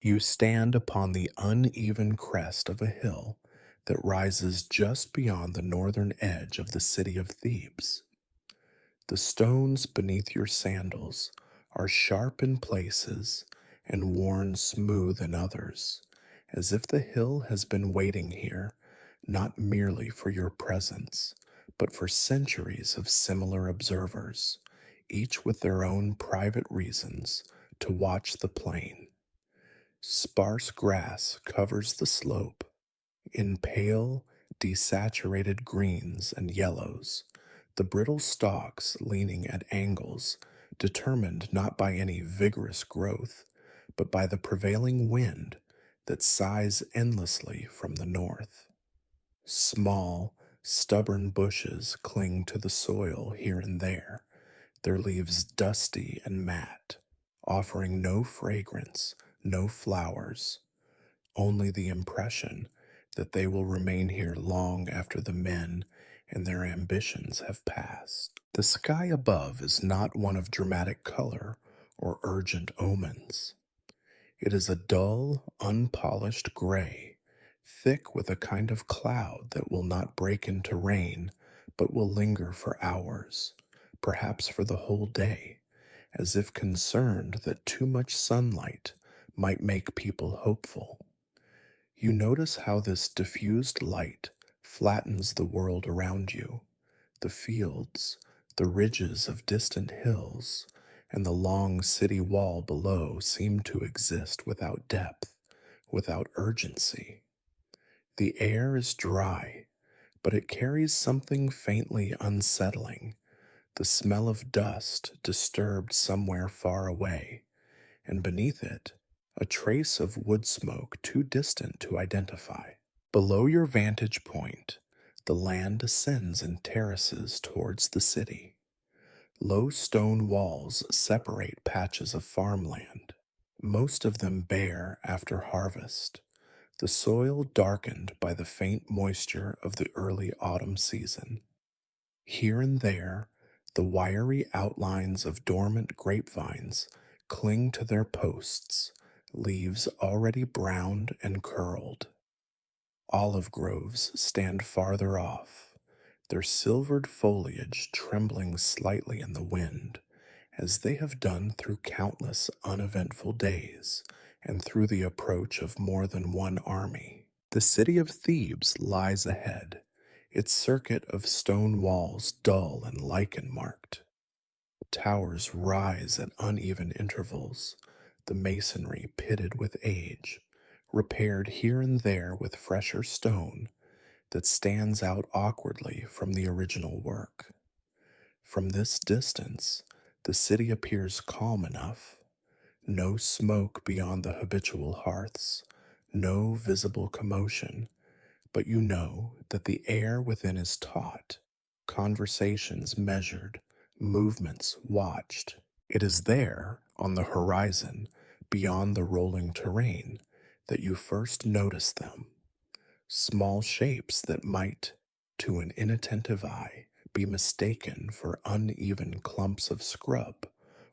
You stand upon the uneven crest of a hill that rises just beyond the northern edge of the city of Thebes. The stones beneath your sandals are sharp in places and worn smooth in others, as if the hill has been waiting here not merely for your presence, but for centuries of similar observers, each with their own private reasons to watch the plain. Sparse grass covers the slope in pale, desaturated greens and yellows, the brittle stalks leaning at angles, determined not by any vigorous growth, but by the prevailing wind that sighs endlessly from the north. Small, stubborn bushes cling to the soil here and there, their leaves dusty and matte, offering no fragrance, no flowers, only the impression that they will remain here long after the men and their ambitions have passed. The sky above is not one of dramatic color or urgent omens. It is a dull, unpolished gray, thick with a kind of cloud that will not break into rain, but will linger for hours, perhaps for the whole day, as if concerned that too much sunlight might make people hopeful. You notice how this diffused light flattens the world around you, the fields, the ridges of distant hills, and the long city wall below seem to exist without depth, without urgency. The air is dry, but it carries something faintly unsettling, the smell of dust disturbed somewhere far away, and beneath it, a trace of wood smoke too distant to identify. Below your vantage point, the land ascends in terraces towards the city. Low stone walls separate patches of farmland, most of them bare after harvest, the soil darkened by the faint moisture of the early autumn season. Here and there, the wiry outlines of dormant grapevines cling to their posts, leaves already browned and curled. Olive groves stand farther off, their silvered foliage trembling slightly in the wind, as they have done through countless uneventful days and through the approach of more than one army. The city of Thebes lies ahead, its circuit of stone walls dull and lichen marked. Towers rise at uneven intervals, the masonry pitted with age, repaired here and there with fresher stone that stands out awkwardly from the original work. From this distance, the city appears calm enough. No smoke beyond the habitual hearths, no visible commotion, but you know that the air within is taut, conversations measured, movements watched. It is there, on the horizon, beyond the rolling terrain, that you first notice them. Small shapes that might, to an inattentive eye, be mistaken for uneven clumps of scrub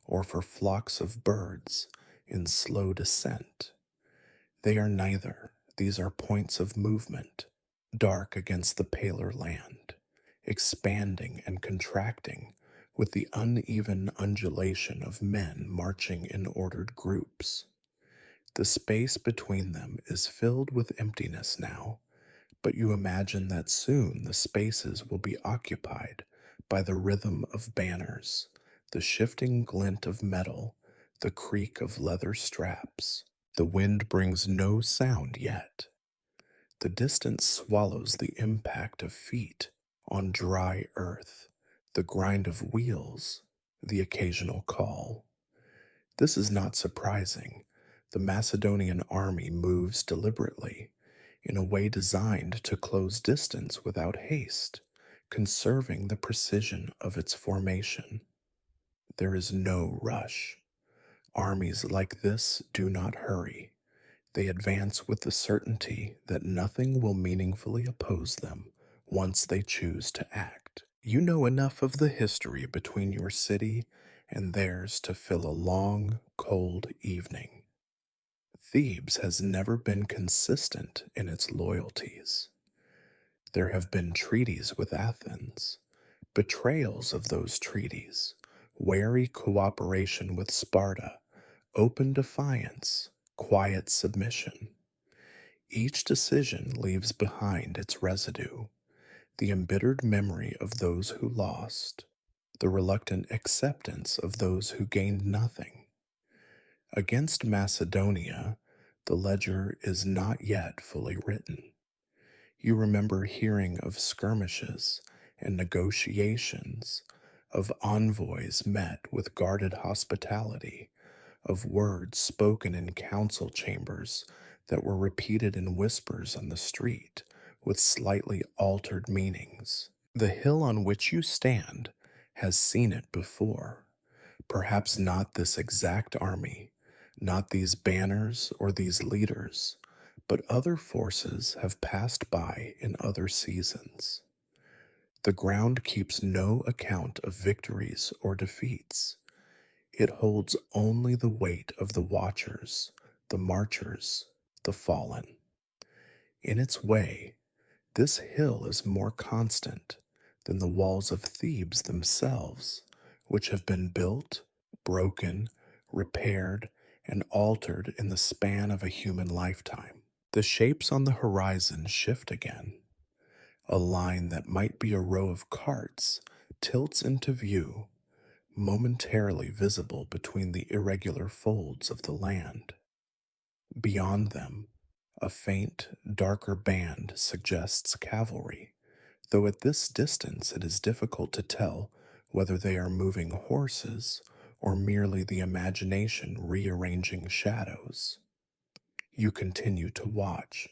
or for flocks of birds in slow descent. They are neither. These are points of movement, dark against the paler land, expanding and contracting with the uneven undulation of men marching in ordered groups. The space between them is filled with emptiness now, but you imagine that soon the spaces will be occupied by the rhythm of banners, the shifting glint of metal, the creak of leather straps. The wind brings no sound yet. The distance swallows the impact of feet on dry earth, the grind of wheels, the occasional call. This is not surprising. The Macedonian army moves deliberately, in a way designed to close distance without haste, conserving the precision of its formation. There is no rush. Armies like this do not hurry. They advance with the certainty that nothing will meaningfully oppose them once they choose to act. You know enough of the history between your city and theirs to fill a long, cold evening. Thebes has never been consistent in its loyalties. There have been treaties with Athens, betrayals of those treaties, wary cooperation with Sparta, open defiance, quiet submission. Each decision leaves behind its residue, the embittered memory of those who lost, the reluctant acceptance of those who gained nothing. Against Macedonia, the ledger is not yet fully written. You remember hearing of skirmishes and negotiations, of envoys met with guarded hospitality, of words spoken in council chambers that were repeated in whispers on the street with slightly altered meanings. The hill on which you stand has seen it before. Perhaps not this exact army, not these banners or these leaders, but other forces have passed by in other seasons. The ground keeps no account of victories or defeats. It holds only the weight of the watchers, the marchers, the fallen. In its way, this hill is more constant than the walls of Thebes themselves, which have been built, broken, repaired, and altered in the span of a human lifetime. The shapes on the horizon shift again. A line that might be a row of carts tilts into view, momentarily visible between the irregular folds of the land. Beyond them, a faint, darker band suggests cavalry, though at this distance it is difficult to tell whether they are moving horses or merely the imagination rearranging shadows. You continue to watch,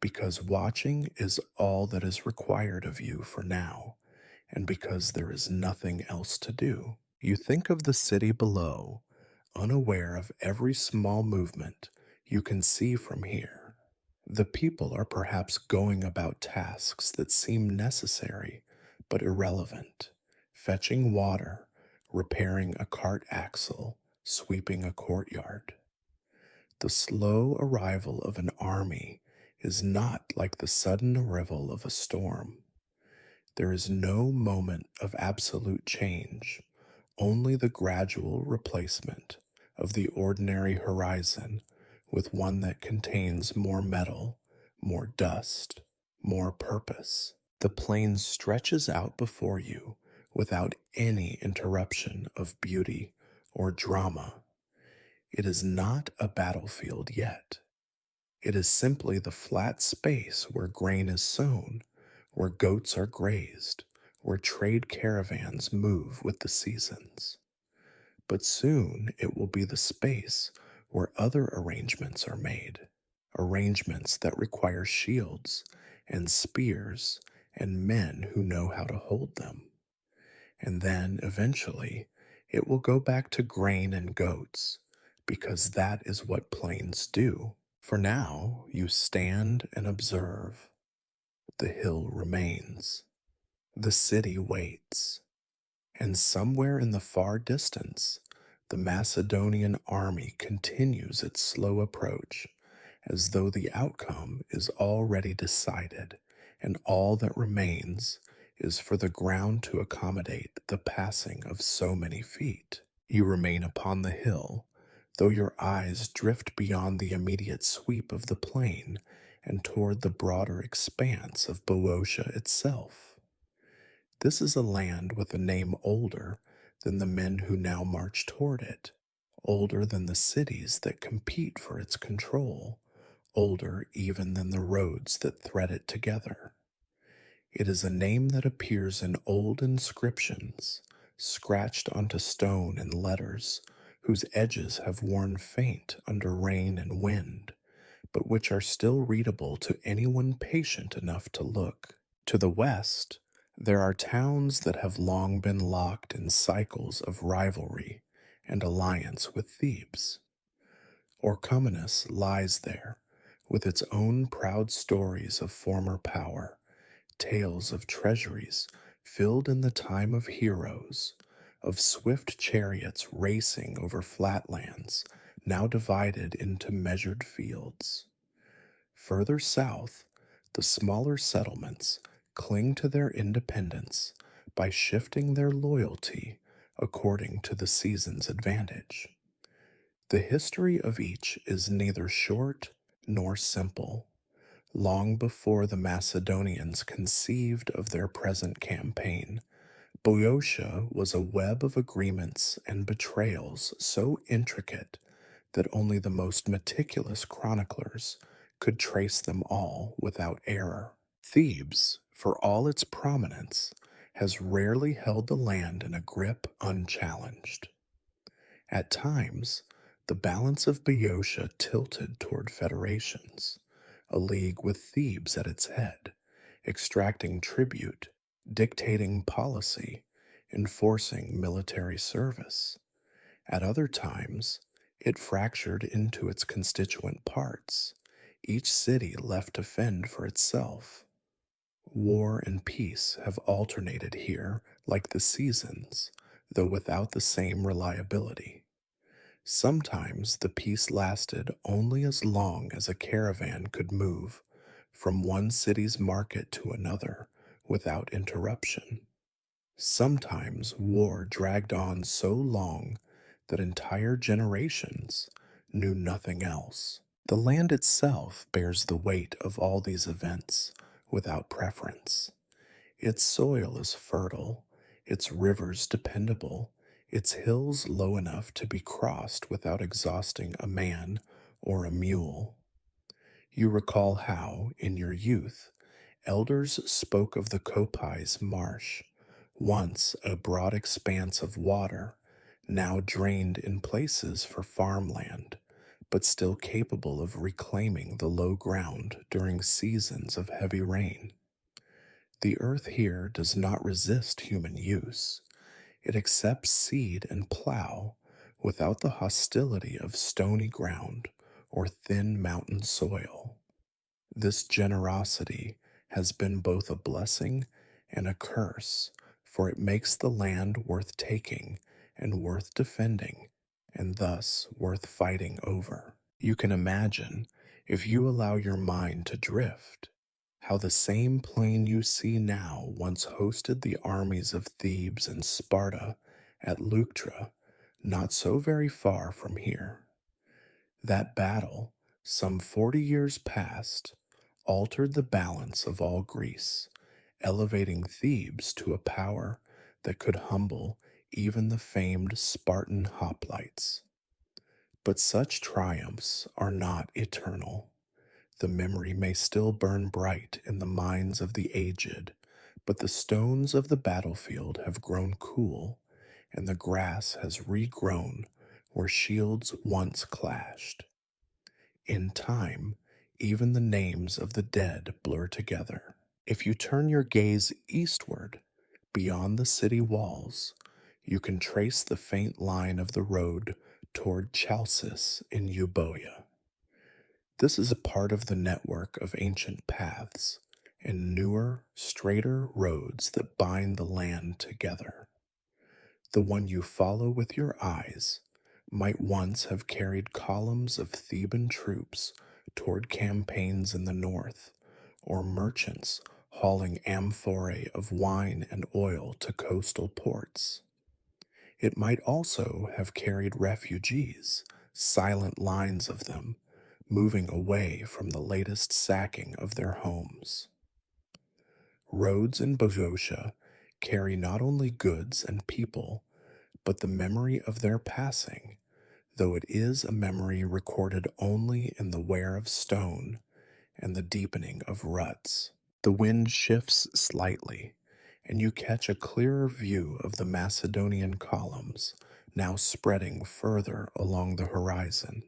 because watching is all that is required of you for now, and because there is nothing else to do. You think of the city below, unaware of every small movement you can see from here. The people are perhaps going about tasks that seem necessary but irrelevant, fetching water, repairing a cart axle, sweeping a courtyard. The slow arrival of an army is not like the sudden arrival of a storm. There is no moment of absolute change, only the gradual replacement of the ordinary horizon with one that contains more metal, more dust, more purpose. The plain stretches out before you without any interruption of beauty or drama. It is not a battlefield yet. It is simply the flat space where grain is sown, where goats are grazed, where trade caravans move with the seasons. But soon it will be the space where other arrangements are made, arrangements that require shields and spears and men who know how to hold them. And then, eventually, it will go back to grain and goats, because that is what plains do. For now, you stand and observe. The hill remains. The city waits. And somewhere in the far distance, the Macedonian army continues its slow approach, as though the outcome is already decided, and all that remains is for the ground to accommodate the passing of so many feet. You remain upon the hill, though your eyes drift beyond the immediate sweep of the plain and toward the broader expanse of Boeotia itself. This is a land with a name older than the men who now march toward it, older than the cities that compete for its control, older even than the roads that thread it together. It is a name that appears in old inscriptions, scratched onto stone in letters whose edges have worn faint under rain and wind, but which are still readable to anyone patient enough to look. To the west, there are towns that have long been locked in cycles of rivalry and alliance with Thebes. Orchomenus lies there, with its own proud stories of former power, tales of treasuries filled in the time of heroes, of swift chariots racing over flatlands now divided into measured fields. Further south, the smaller settlements cling to their independence by shifting their loyalty according to the season's advantage. The history of each is neither short nor simple. Long before the Macedonians conceived of their present campaign, Boeotia was a web of agreements and betrayals so intricate that only the most meticulous chroniclers could trace them all without error. Thebes, for all its prominence, has rarely held the land in a grip unchallenged. At times, the balance of Boeotia tilted toward federations, a league with Thebes at its head, extracting tribute, dictating policy, enforcing military service. At other times, it fractured into its constituent parts, each city left to fend for itself. War and peace have alternated here like the seasons, though without the same reliability. Sometimes the peace lasted only as long as a caravan could move from one city's market to another without interruption. Sometimes war dragged on so long that entire generations knew nothing else. The land itself bears the weight of all these events without preference. Its soil is fertile, its rivers dependable, its hills low enough to be crossed without exhausting a man or a mule. You recall how, in your youth, elders spoke of the Kopai's marsh, once a broad expanse of water, now drained in places for farmland, but still capable of reclaiming the low ground during seasons of heavy rain. The earth here does not resist human use. It accepts seed and plow without the hostility of stony ground or thin mountain soil. This generosity has been both a blessing and a curse, for it makes the land worth taking and worth defending, and thus worth fighting over. You can imagine, if you allow your mind to drift, how the same plain you see now once hosted the armies of Thebes and Sparta at Leuctra, not so very far from here. That battle, some 40 years past, altered the balance of all Greece, elevating Thebes to a power that could humble even the famed Spartan hoplites. But such triumphs are not eternal. The memory may still burn bright in the minds of the aged, but the stones of the battlefield have grown cool, and the grass has regrown where shields once clashed. In time, even the names of the dead blur together. If you turn your gaze eastward, beyond the city walls, you can trace the faint line of the road toward Chalcis in Euboea. This is a part of the network of ancient paths and newer, straighter roads that bind the land together. The one you follow with your eyes might once have carried columns of Theban troops toward campaigns in the north, or merchants hauling amphorae of wine and oil to coastal ports. It might also have carried refugees, silent lines of them, moving away from the latest sacking of their homes. Roads in Boeotia carry not only goods and people, but the memory of their passing, though it is a memory recorded only in the wear of stone and the deepening of ruts. The wind shifts slightly, and you catch a clearer view of the Macedonian columns now spreading further along the horizon.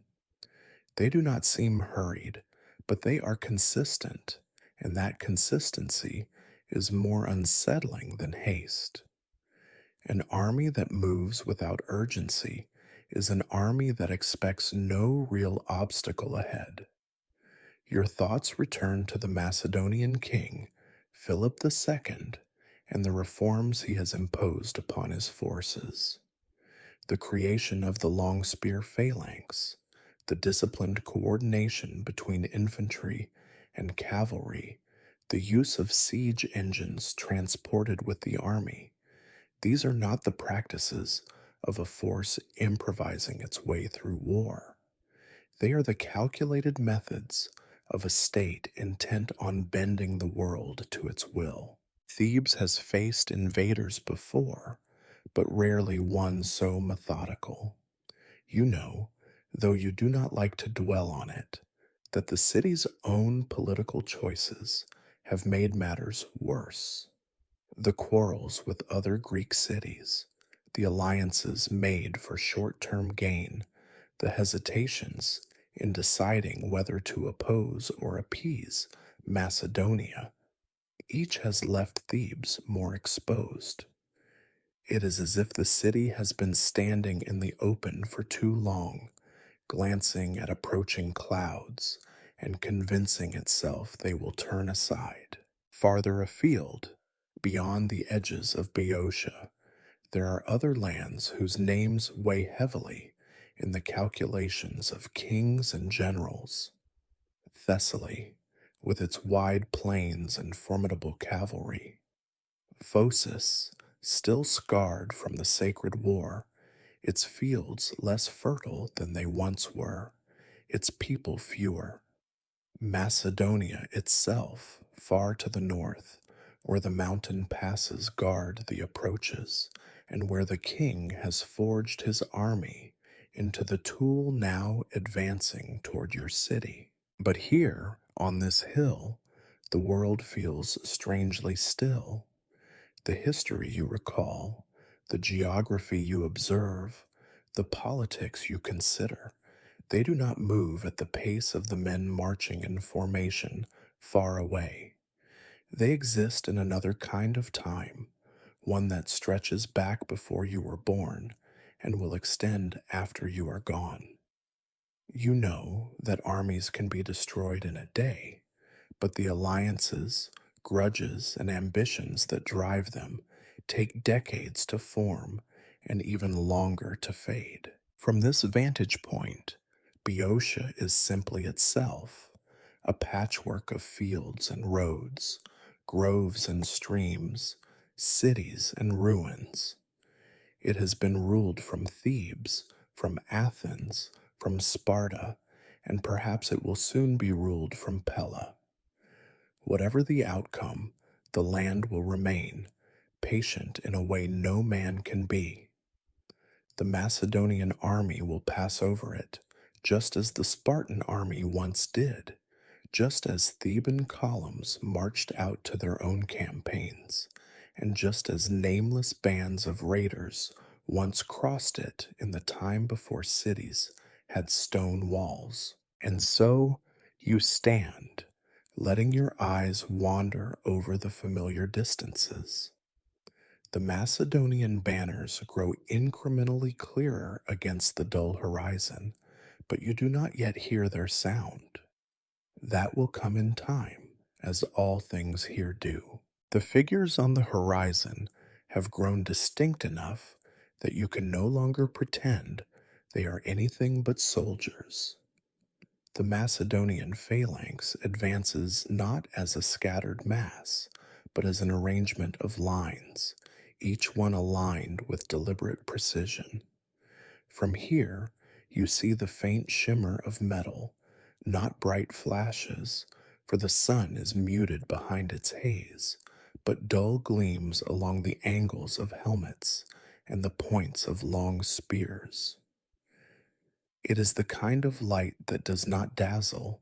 They do not seem hurried, but they are consistent, and that consistency is more unsettling than haste. An army that moves without urgency is an army that expects no real obstacle ahead. Your thoughts return to the Macedonian king, Philip II, and the reforms he has imposed upon his forces. The creation of the long spear phalanx, The disciplined coordination between infantry and cavalry, the use of siege engines transported with the army, these are not the practices of a force improvising its way through war. They are the calculated methods of a state intent on bending the world to its will. Thebes has faced invaders before, but rarely one so methodical. You know, though you do not like to dwell on it, that the city's own political choices have made matters worse. The quarrels with other Greek cities, the alliances made for short term gain, the hesitations in deciding whether to oppose or appease Macedonia, each has left Thebes more exposed. It is as if the city has been standing in the open for too long, glancing at approaching clouds and convincing itself they will turn aside. Farther afield, beyond the edges of Boeotia, there are other lands whose names weigh heavily in the calculations of kings and generals. Thessaly, with its wide plains and formidable cavalry. Phocis, still scarred from the sacred war, its fields less fertile than they once were, its people fewer. Macedonia itself, far to the north, where the mountain passes guard the approaches, and where the king has forged his army into the tool now advancing toward your city. But here, on this hill, the world feels strangely still. The history you recall, the geography you observe, the politics you consider, they do not move at the pace of the men marching in formation far away. They exist in another kind of time, one that stretches back before you were born and will extend after you are gone. You know that armies can be destroyed in a day, but the alliances, grudges, and ambitions that drive them take decades to form and even longer to fade. From this vantage point, Boeotia is simply itself, a patchwork of fields and roads, groves and streams, cities and ruins. It has been ruled from Thebes, from Athens, from Sparta, and perhaps it will soon be ruled from Pella. Whatever the outcome, the land will remain, patient in a way no man can be. The Macedonian army will pass over it, just as the Spartan army once did, just as Theban columns marched out to their own campaigns, and just as nameless bands of raiders once crossed it in the time before cities had stone walls. And so you stand, letting your eyes wander over the familiar distances. The Macedonian banners grow incrementally clearer against the dull horizon, but you do not yet hear their sound. That will come in time, as all things here do. The figures on the horizon have grown distinct enough that you can no longer pretend they are anything but soldiers. The Macedonian phalanx advances not as a scattered mass, but as an arrangement of lines, each one aligned with deliberate precision. From here, you see the faint shimmer of metal, not bright flashes, for the sun is muted behind its haze, but dull gleams along the angles of helmets and the points of long spears. It is the kind of light that does not dazzle,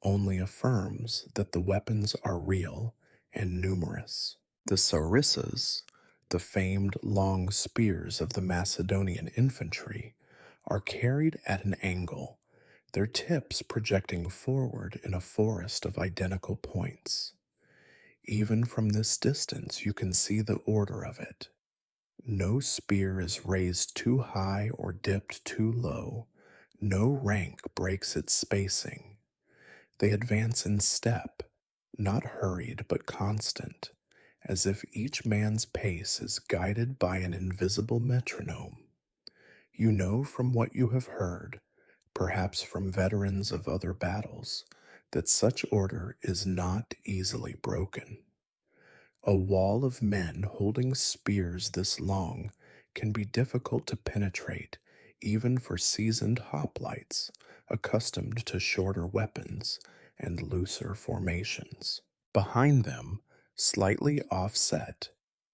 only affirms that the weapons are real and numerous. The sarissas, the famed long spears of the Macedonian infantry, are carried at an angle, their tips projecting forward in a forest of identical points. Even from this distance, you can see the order of it. No spear is raised too high or dipped too low. No rank breaks its spacing. They advance in step, not hurried but constant, as if each man's pace is guided by an invisible metronome. You know from what you have heard, perhaps from veterans of other battles, that such order is not easily broken. A wall of men holding spears this long can be difficult to penetrate even for seasoned hoplites accustomed to shorter weapons and looser formations. Behind them, slightly offset,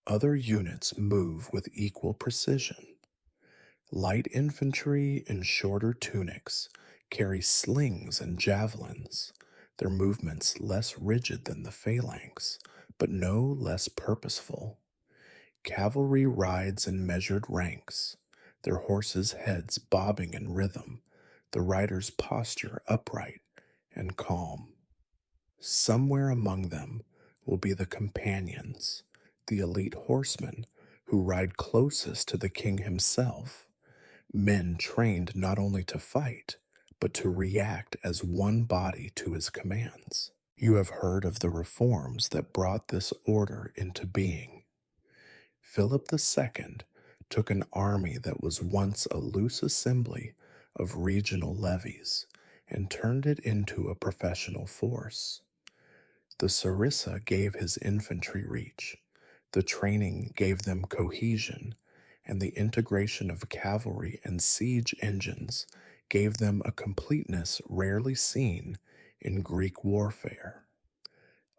other units move with equal precision. Light infantry in shorter tunics carry slings and javelins, their movements less rigid than the phalanx, but no less purposeful. Cavalry rides in measured ranks, their horses' heads bobbing in rhythm, the rider's posture upright and calm. Somewhere among them will be the companions, the elite horsemen who ride closest to the king himself, men trained not only to fight, but to react as one body to his commands. You have heard of the reforms that brought this order into being. Philip II took an army that was once a loose assembly of regional levies and turned it into a professional force. The sarissa gave his infantry reach, the training gave them cohesion, and the integration of cavalry and siege engines gave them a completeness rarely seen in Greek warfare.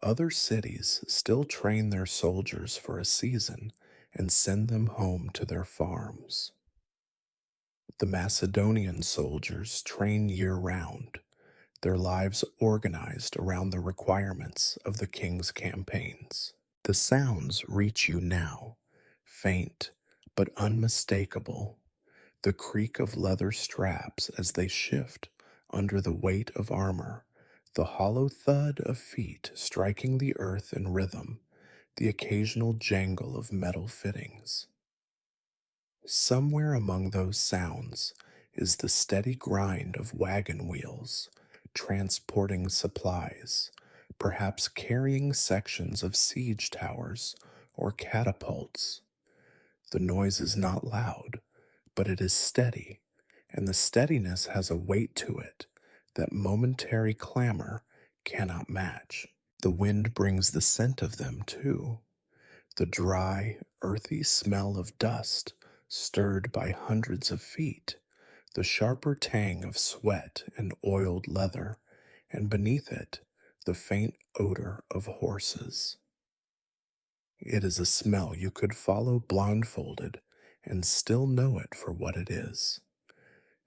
Other cities still train their soldiers for a season and send them home to their farms. The Macedonian soldiers train year round, their lives organized around the requirements of the king's campaigns. The sounds reach you now, faint but unmistakable, the creak of leather straps as they shift under the weight of armor, the hollow thud of feet striking the earth in rhythm, the occasional jangle of metal fittings. Somewhere among those sounds is the steady grind of wagon wheels, transporting supplies, perhaps carrying sections of siege towers or catapults. The noise is not loud, but it is steady, and the steadiness has a weight to it that momentary clamor cannot match. The wind brings the scent of them, too, the dry, earthy smell of dust stirred by hundreds of feet, the sharper tang of sweat and oiled leather, and beneath it, the faint odor of horses. It is a smell you could follow blindfolded and still know it for what it is.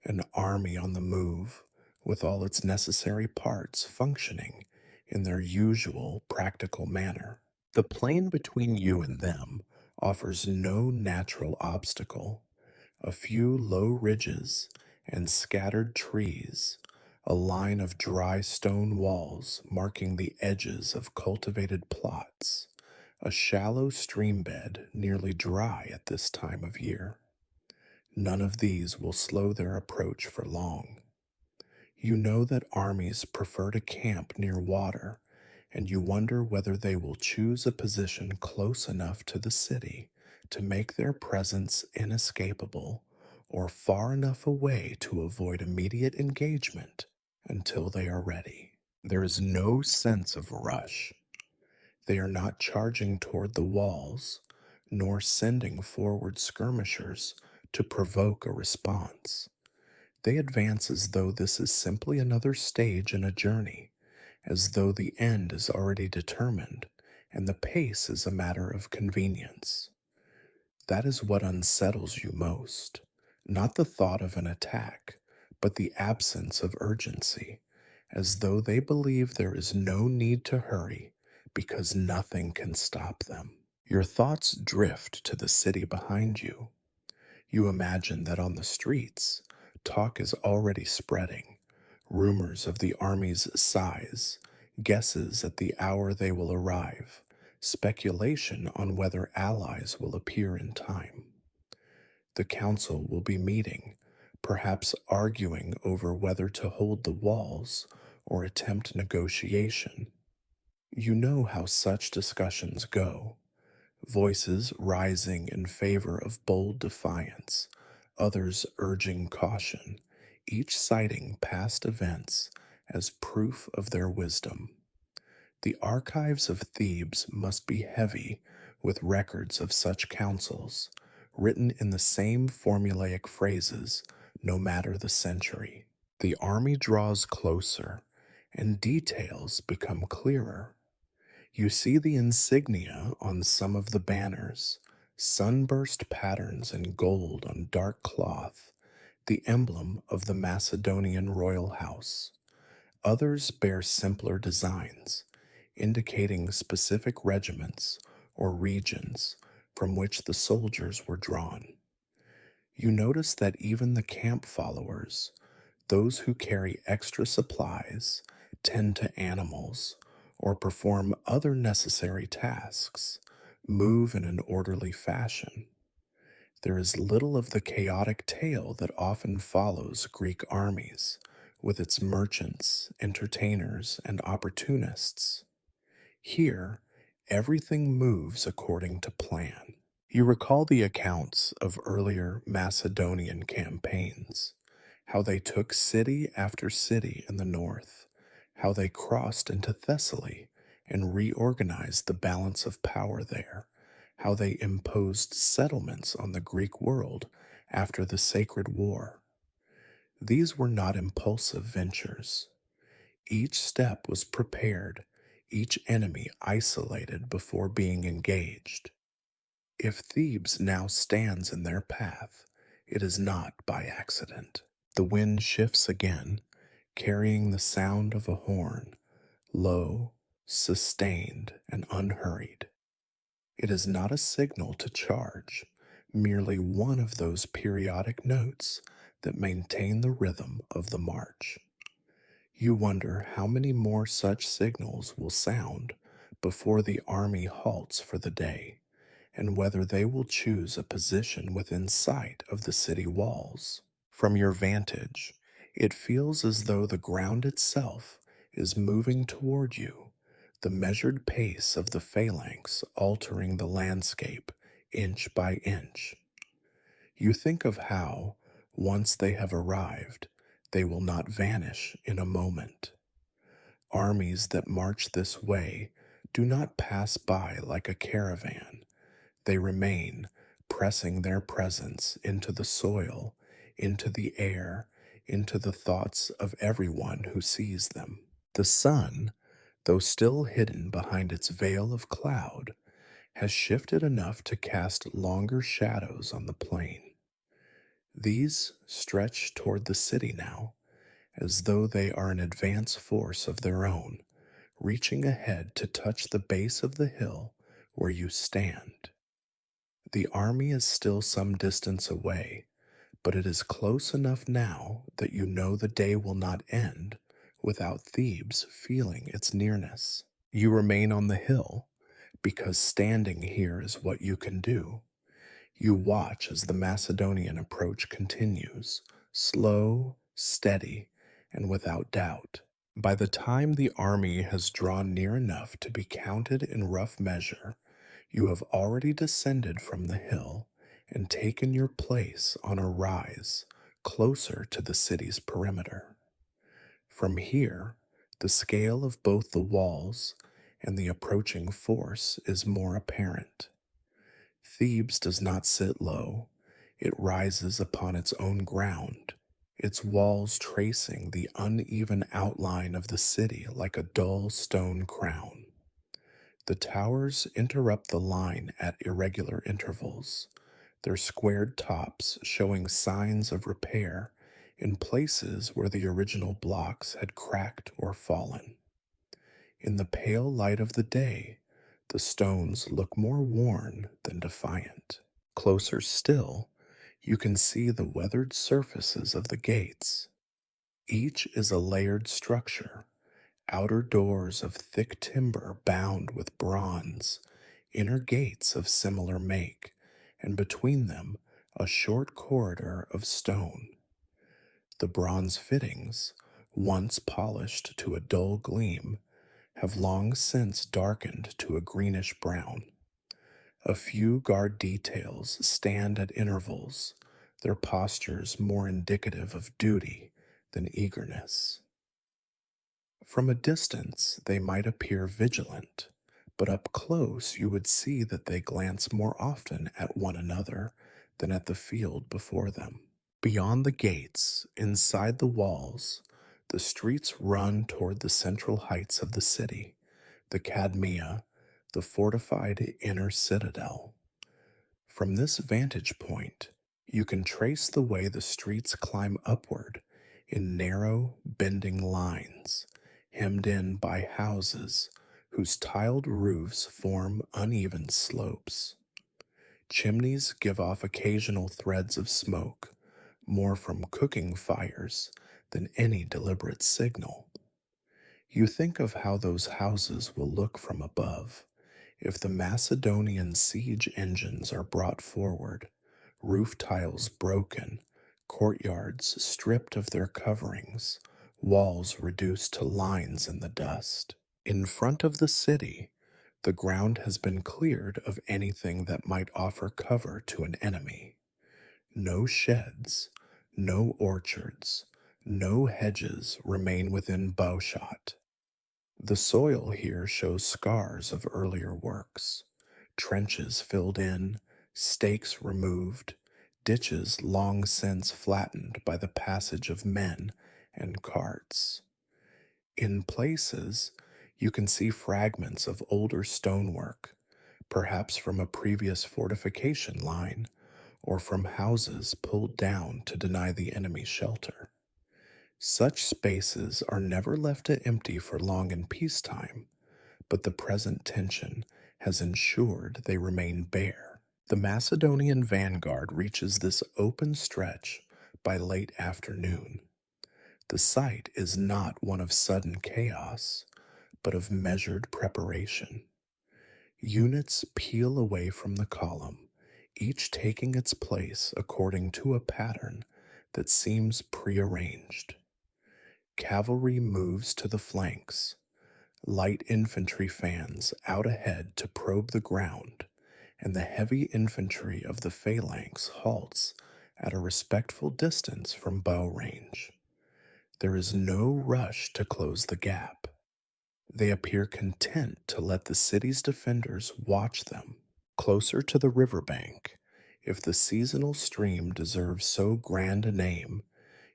An army on the move, with all its necessary parts functioning in their usual practical manner. The plain between you and them offers no natural obstacle. A few low ridges and scattered trees, a line of dry stone walls marking the edges of cultivated plots, a shallow stream bed nearly dry at this time of year. None of these will slow their approach for long. You know that armies prefer to camp near water, and you wonder whether they will choose a position close enough to the city to make their presence inescapable, or far enough away to avoid immediate engagement until they are ready. There is no sense of rush. They are not charging toward the walls, nor sending forward skirmishers to provoke a response. They advance as though this is simply another stage in a journey, as though the end is already determined and the pace is a matter of convenience. That is what unsettles you most, not the thought of an attack, but the absence of urgency, as though they believe there is no need to hurry because nothing can stop them. Your thoughts drift to the city behind you. You imagine that on the streets, talk is already spreading, rumors of the army's size, guesses at the hour they will arrive, speculation on whether allies will appear in time. The council will be meeting, perhaps arguing over whether to hold the walls or attempt negotiation. You know how such discussions go. Voices rising in favor of bold defiance, others urging caution, each citing past events as proof of their wisdom. The archives of Thebes must be heavy with records of such councils, written in the same formulaic phrases no matter the century. The army draws closer, and details become clearer. You see the insignia on some of the banners, sunburst patterns in gold on dark cloth, the emblem of the Macedonian royal house. Others bear simpler designs, indicating specific regiments or regions from which the soldiers were drawn. You notice that even the camp followers, those who carry extra supplies, tend to animals, or perform other necessary tasks, move in an orderly fashion. There is little of the chaotic tale that often follows Greek armies, with its merchants, entertainers, and opportunists. Here, everything moves according to plan. You recall the accounts of earlier Macedonian campaigns, how they took city after city in the north, how they crossed into Thessaly and reorganized the balance of power there, how they imposed settlements on the Greek world after the Sacred War. These were not impulsive ventures. Each step was prepared, each enemy isolated before being engaged. If Thebes now stands in their path, it is not by accident. The wind shifts again, carrying the sound of a horn, low, sustained, and unhurried. It is not a signal to charge, merely one of those periodic notes that maintain the rhythm of the march. You wonder how many more such signals will sound before the army halts for the day, and whether they will choose a position within sight of the city walls. From your vantage, it feels as though the ground itself is moving toward you, the measured pace of the phalanx altering the landscape inch by inch. You think of how, once they have arrived, they will not vanish in a moment. Armies that march this way do not pass by like a caravan. They remain, pressing their presence into the soil, into the air, into the thoughts of everyone who sees them. The sun, though still hidden behind its veil of cloud, has shifted enough to cast longer shadows on the plain. These stretch toward the city now, as though they are an advance force of their own, reaching ahead to touch the base of the hill where you stand. The army is still some distance away, but it is close enough now that you know the day will not end without Thebes feeling its nearness. You remain on the hill, because standing here is what you can do. You watch as the Macedonian approach continues, slow, steady, and without doubt. By the time the army has drawn near enough to be counted in rough measure, you have already descended from the hill and taken your place on a rise closer to the city's perimeter. From here, the scale of both the walls and the approaching force is more apparent. Thebes does not sit low, it rises upon its own ground, its walls tracing the uneven outline of the city like a dull stone crown. The towers interrupt the line at irregular intervals, their squared tops showing signs of repair in places where the original blocks had cracked or fallen. In the pale light of the day, the stones look more worn than defiant. Closer still, you can see the weathered surfaces of the gates. Each is a layered structure, outer doors of thick timber bound with bronze, inner gates of similar make, and between them a short corridor of stone. The bronze fittings, once polished to a dull gleam, have long since darkened to a greenish brown. A few guard details stand at intervals, their postures more indicative of duty than eagerness. From a distance, they might appear vigilant, but up close you would see that they glance more often at one another than at the field before them. Beyond the gates, inside the walls, the streets run toward the central heights of the city, the Cadmea, the fortified inner citadel. From this vantage point, you can trace the way the streets climb upward in narrow, bending lines, hemmed in by houses whose tiled roofs form uneven slopes. Chimneys give off occasional threads of smoke, more from cooking fires than any deliberate signal. You think of how those houses will look from above if the Macedonian siege engines are brought forward, roof tiles broken, courtyards stripped of their coverings, walls reduced to lines in the dust. In front of the city, the ground has been cleared of anything that might offer cover to an enemy. No sheds, no orchards, no hedges remain within bowshot. The soil here shows scars of earlier works, trenches filled in, stakes removed, ditches long since flattened by the passage of men and carts. In places, you can see fragments of older stonework, perhaps from a previous fortification line or from houses pulled down to deny the enemy shelter. Such spaces are never left empty for long in peacetime, but the present tension has ensured they remain bare. The Macedonian vanguard reaches this open stretch by late afternoon. The sight is not one of sudden chaos, but of measured preparation. Units peel away from the column, each taking its place according to a pattern that seems prearranged. Cavalry moves to the flanks, light infantry fans out ahead to probe the ground, and the heavy infantry of the phalanx halts at a respectful distance from bow range. There is no rush to close the gap. They appear content to let the city's defenders watch them. Closer to the riverbank, if the seasonal stream deserves so grand a name,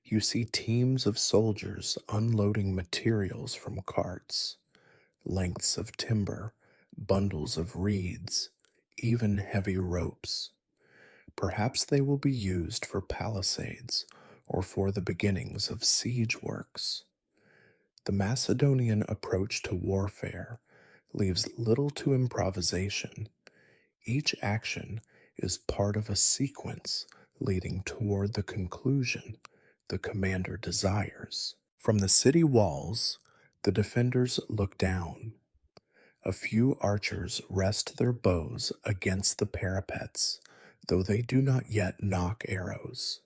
you see teams of soldiers unloading materials from carts, lengths of timber, bundles of reeds, even heavy ropes. Perhaps they will be used for palisades or for the beginnings of siege works. The Macedonian approach to warfare leaves little to improvisation. Each action is part of a sequence leading toward the conclusion the commander desires. From the city walls, the defenders look down. A few archers rest their bows against the parapets, though they do not yet nock arrows.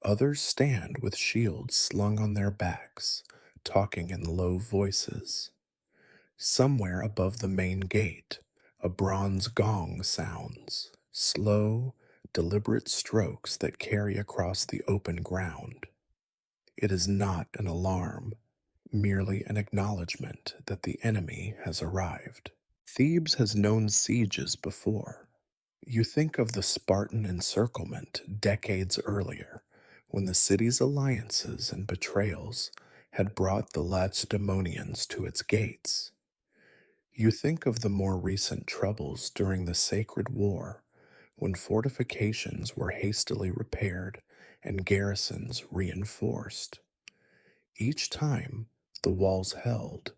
Others stand with shields slung on their backs, talking in low voices. Somewhere above the main gate, a bronze gong sounds, slow, deliberate strokes that carry across the open ground. It is not an alarm, merely an acknowledgement that the enemy has arrived. Thebes has known sieges before. You think of the Spartan encirclement decades earlier, when the city's alliances and betrayals had brought the Lacedaemonians to its gates. You think of the more recent troubles during the Sacred War, when fortifications were hastily repaired and garrisons reinforced. Each time, the walls held,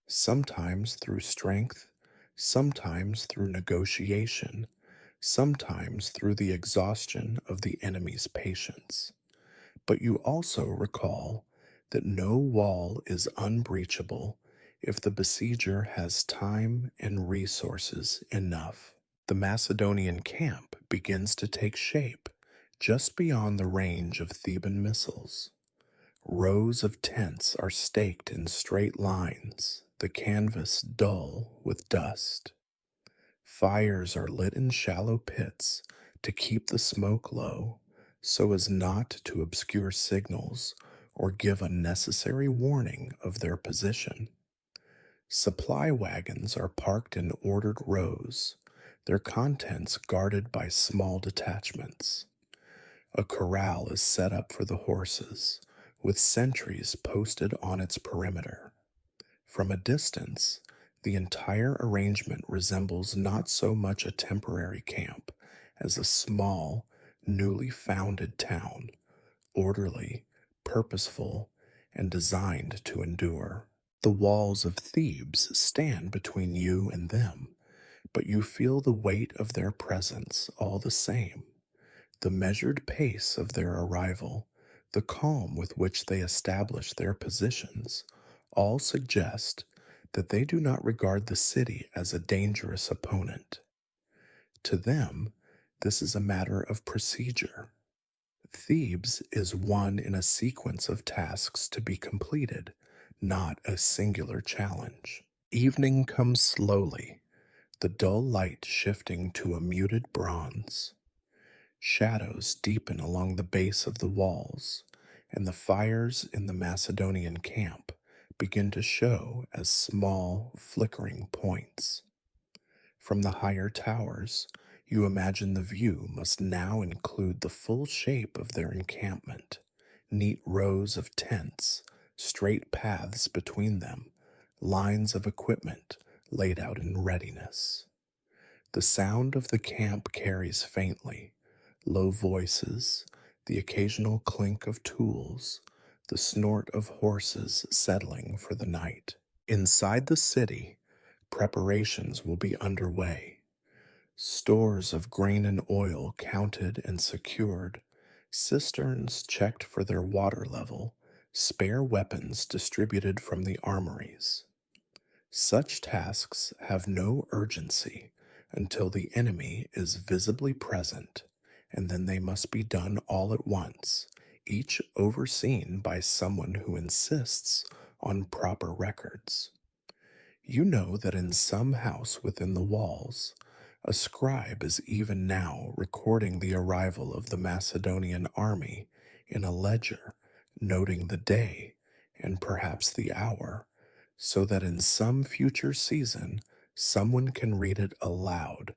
sometimes through strength, sometimes through negotiation, sometimes through the exhaustion of the enemy's patience. But you also recall that no wall is unbreachable if the besieger has time and resources enough. The Macedonian camp begins to take shape just beyond the range of Theban missiles. Rows of tents are staked in straight lines, the canvas dull with dust. Fires are lit in shallow pits to keep the smoke low, so as not to obscure signals or give unnecessary warning of their position. Supply wagons are parked in ordered rows, their contents guarded by small detachments. A corral is set up for the horses, with sentries posted on its perimeter. From a distance, the entire arrangement resembles not so much a temporary camp as a small, newly founded town, orderly, purposeful, and designed to endure. The walls of Thebes stand between you and them, but you feel the weight of their presence all the same. The measured pace of their arrival, the calm with which they establish their positions, all suggest that they do not regard the city as a dangerous opponent. To them, this is a matter of procedure. Thebes is one in a sequence of tasks to be completed, not a singular challenge. Evening comes slowly, the dull light shifting to a muted bronze. Shadows deepen along the base of the walls, and the fires in the Macedonian camp begin to show as small, flickering points. From the higher towers, you imagine the view must now include the full shape of their encampment, neat rows of tents, straight paths between them, lines of equipment laid out in readiness. The sound of the camp carries faintly, low voices, the occasional clink of tools, the snort of horses settling for the night. Inside the city, preparations will be underway. Stores of grain and oil counted and secured, cisterns checked for their water level, spare weapons distributed from the armories. Such tasks have no urgency until the enemy is visibly present, and then they must be done all at once, each overseen by someone who insists on proper records. You know that in some house within the walls, a scribe is even now recording the arrival of the Macedonian army in a ledger, noting the day and perhaps the hour, so that in some future season someone can read it aloud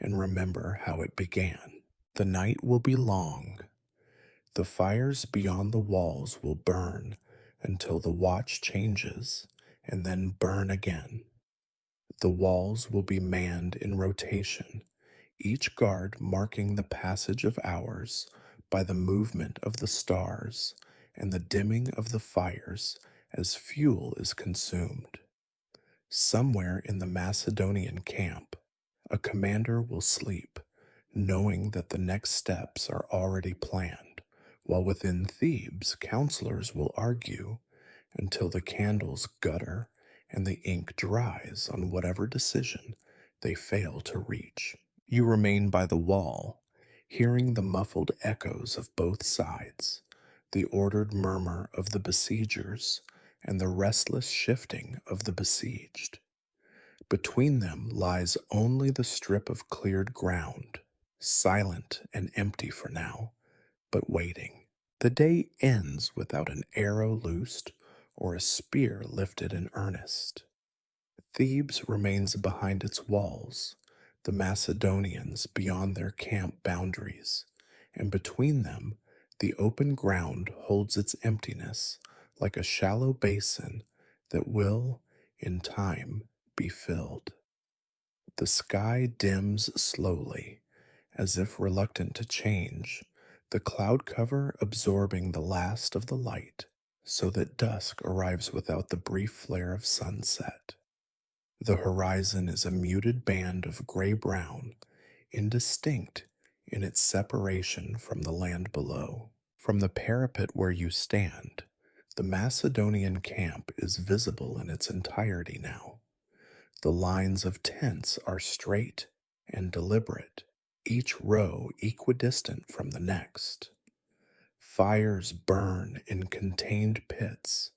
and remember how it began. The night will be long. The fires beyond the walls will burn until the watch changes and then burn again. The walls will be manned in rotation, each guard marking the passage of hours by the movement of the stars and the dimming of the fires as fuel is consumed. Somewhere in the Macedonian camp, a commander will sleep, knowing that the next steps are already planned, while within Thebes, counselors will argue until the candles gutter and the ink dries on whatever decision they fail to reach. You remain by the wall, hearing the muffled echoes of both sides, the ordered murmur of the besiegers, and the restless shifting of the besieged. Between them lies only the strip of cleared ground, silent and empty for now, but waiting. The day ends without an arrow loosed or a spear lifted in earnest. Thebes remains behind its walls, the Macedonians beyond their camp boundaries, and between them, the open ground holds its emptiness like a shallow basin that will, in time, be filled. The sky dims slowly, as if reluctant to change, the cloud cover absorbing the last of the light, so that dusk arrives without the brief flare of sunset. The horizon is a muted band of gray-brown, indistinct in its separation from the land below. From the parapet where you stand, the Macedonian camp is visible in its entirety now. The lines of tents are straight and deliberate, each row equidistant from the next. Fires burn in contained pits,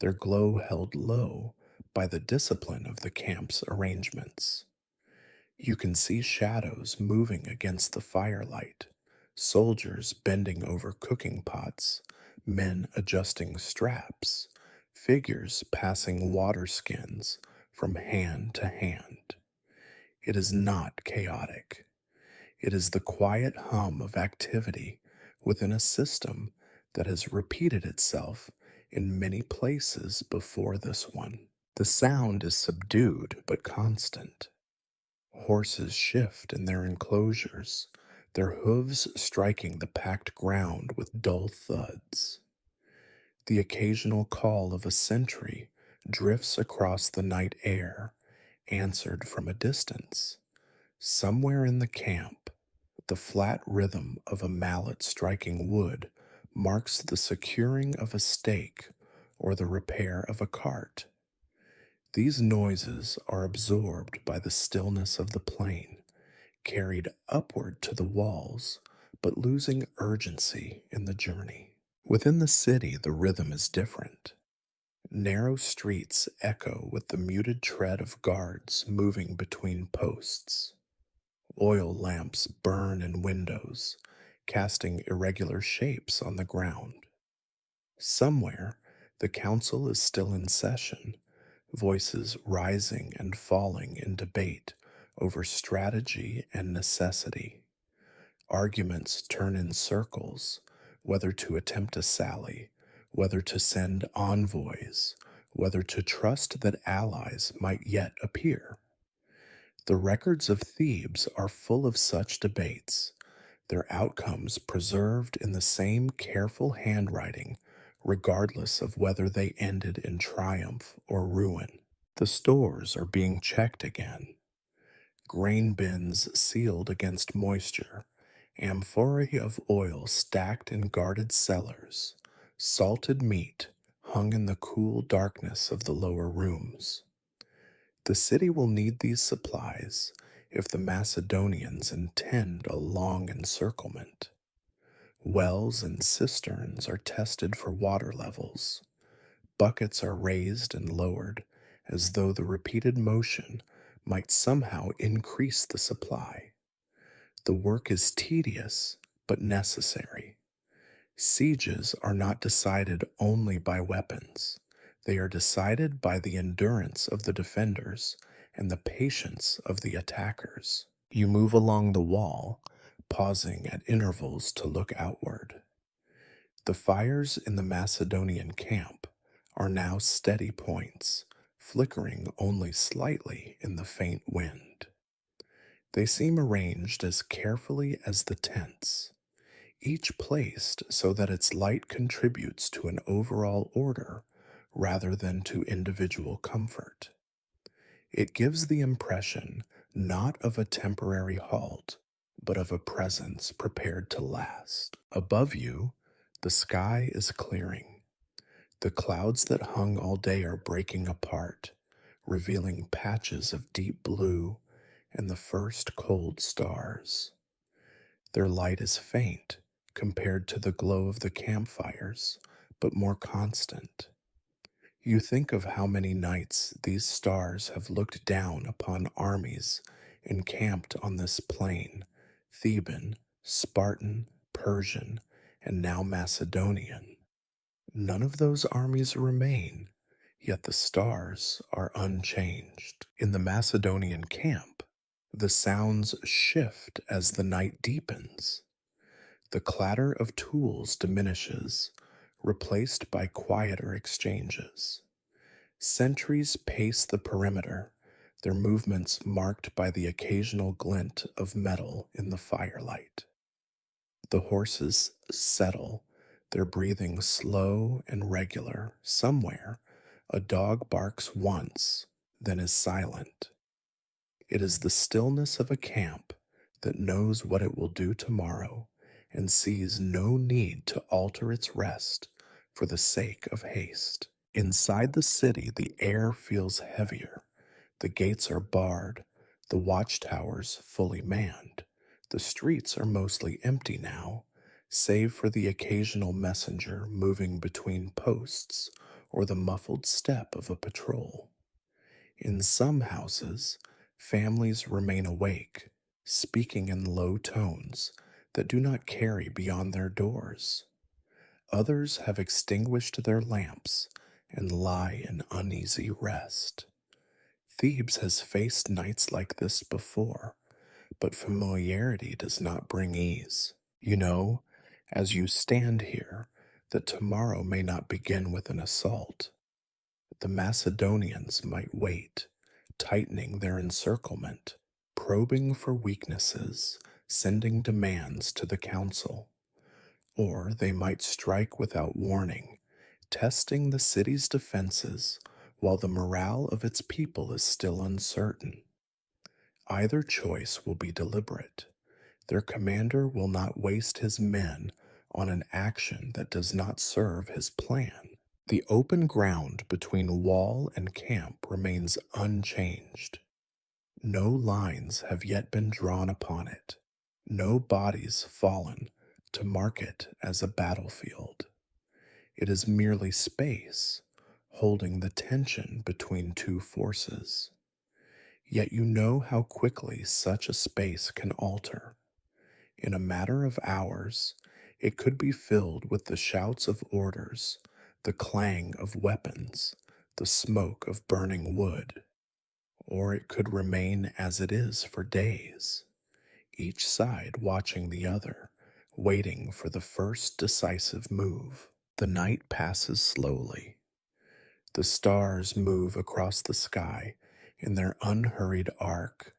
their glow held low by the discipline of the camp's arrangements. You can see shadows moving against the firelight, soldiers bending over cooking pots, men adjusting straps, figures passing water skins from hand to hand. It is not chaotic. It is the quiet hum of activity within a system that has repeated itself in many places before this one. The sound is subdued but constant. Horses shift in their enclosures, their hooves striking the packed ground with dull thuds. The occasional call of a sentry drifts across the night air, answered from a distance. Somewhere in the camp, the flat rhythm of a mallet striking wood marks the securing of a stake or the repair of a cart. These noises are absorbed by the stillness of the plain, carried upward to the walls, but losing urgency in the journey. Within the city, the rhythm is different. Narrow streets echo with the muted tread of guards moving between posts. Oil lamps burn in windows, casting irregular shapes on the ground. Somewhere, the council is still in session, voices rising and falling in debate over strategy and necessity. Arguments turn in circles, whether to attempt a sally, whether to send envoys, whether to trust that allies might yet appear. The records of Thebes are full of such debates, their outcomes preserved in the same careful handwriting, regardless of whether they ended in triumph or ruin. The stores are being checked again, grain bins sealed against moisture, amphorae of oil stacked in guarded cellars, salted meat hung in the cool darkness of the lower rooms. The city will need these supplies if the Macedonians intend a long encirclement. Wells and cisterns are tested for water levels. Buckets are raised and lowered as though the repeated motion might somehow increase the supply. The work is tedious but necessary. Sieges are not decided only by weapons. They are decided by the endurance of the defenders and the patience of the attackers. You move along the wall, pausing at intervals to look outward. The fires in the Macedonian camp are now steady points, flickering only slightly in the faint wind. They seem arranged as carefully as the tents, each placed so that its light contributes to an overall order rather than to individual comfort. It gives the impression not of a temporary halt, but of a presence prepared to last. Above you, the sky is clearing. The clouds that hung all day are breaking apart, revealing patches of deep blue and the first cold stars. Their light is faint compared to the glow of the campfires, but more constant. You think of how many nights these stars have looked down upon armies encamped on this plain, Theban, Spartan, Persian, and now Macedonian. None of those armies remain, yet the stars are unchanged. In the Macedonian camp, the sounds shift as the night deepens. The clatter of tools diminishes, replaced by quieter exchanges. Sentries pace the perimeter, their movements marked by the occasional glint of metal in the firelight. The horses settle, their breathing slow and regular. Somewhere, a dog barks once, then is silent. It is the stillness of a camp that knows what it will do tomorrow and sees no need to alter its rest for the sake of haste. Inside the city, the air feels heavier. The gates are barred, the watchtowers fully manned. The streets are mostly empty now, save for the occasional messenger moving between posts or the muffled step of a patrol. In some houses, families remain awake, speaking in low tones that do not carry beyond their doors. Others have extinguished their lamps and lie in uneasy rest. Thebes has faced nights like this before, but familiarity does not bring ease. You know, as you stand here, that tomorrow may not begin with an assault. The Macedonians might wait, tightening their encirclement, probing for weaknesses, sending demands to the council. Or they might strike without warning, testing the city's defenses while the morale of its people is still uncertain. Either choice will be deliberate. Their commander will not waste his men on an action that does not serve his plan. The open ground between wall and camp remains unchanged. No lines have yet been drawn upon it, no bodies fallen to mark it as a battlefield. It is merely space, holding the tension between two forces. Yet you know how quickly such a space can alter. In a matter of hours, it could be filled with the shouts of orders, the clang of weapons, the smoke of burning wood, or it could remain as it is for days, each side watching the other, waiting for the first decisive move. The night passes slowly. The stars move across the sky in their unhurried arc.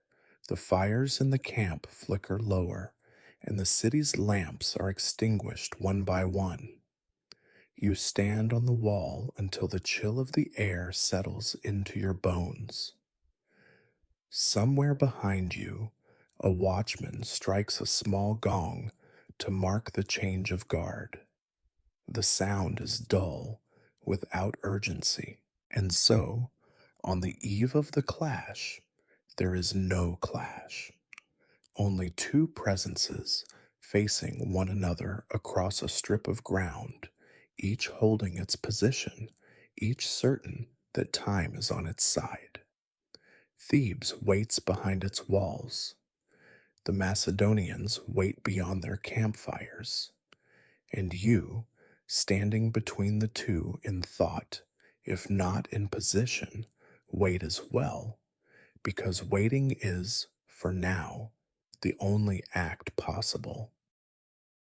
The fires in the camp flicker lower, and the city's lamps are extinguished one by one. You stand on the wall until the chill of the air settles into your bones. Somewhere behind you, a watchman strikes a small gong to mark the change of guard. The sound is dull, without urgency, and so, on the eve of the clash, there is no clash. Only two presences facing one another across a strip of ground, each holding its position, each certain that time is on its side. Thebes waits behind its walls. The Macedonians wait beyond their campfires. And you, standing between the two in thought, if not in position, wait as well, because waiting is, for now, the only act possible.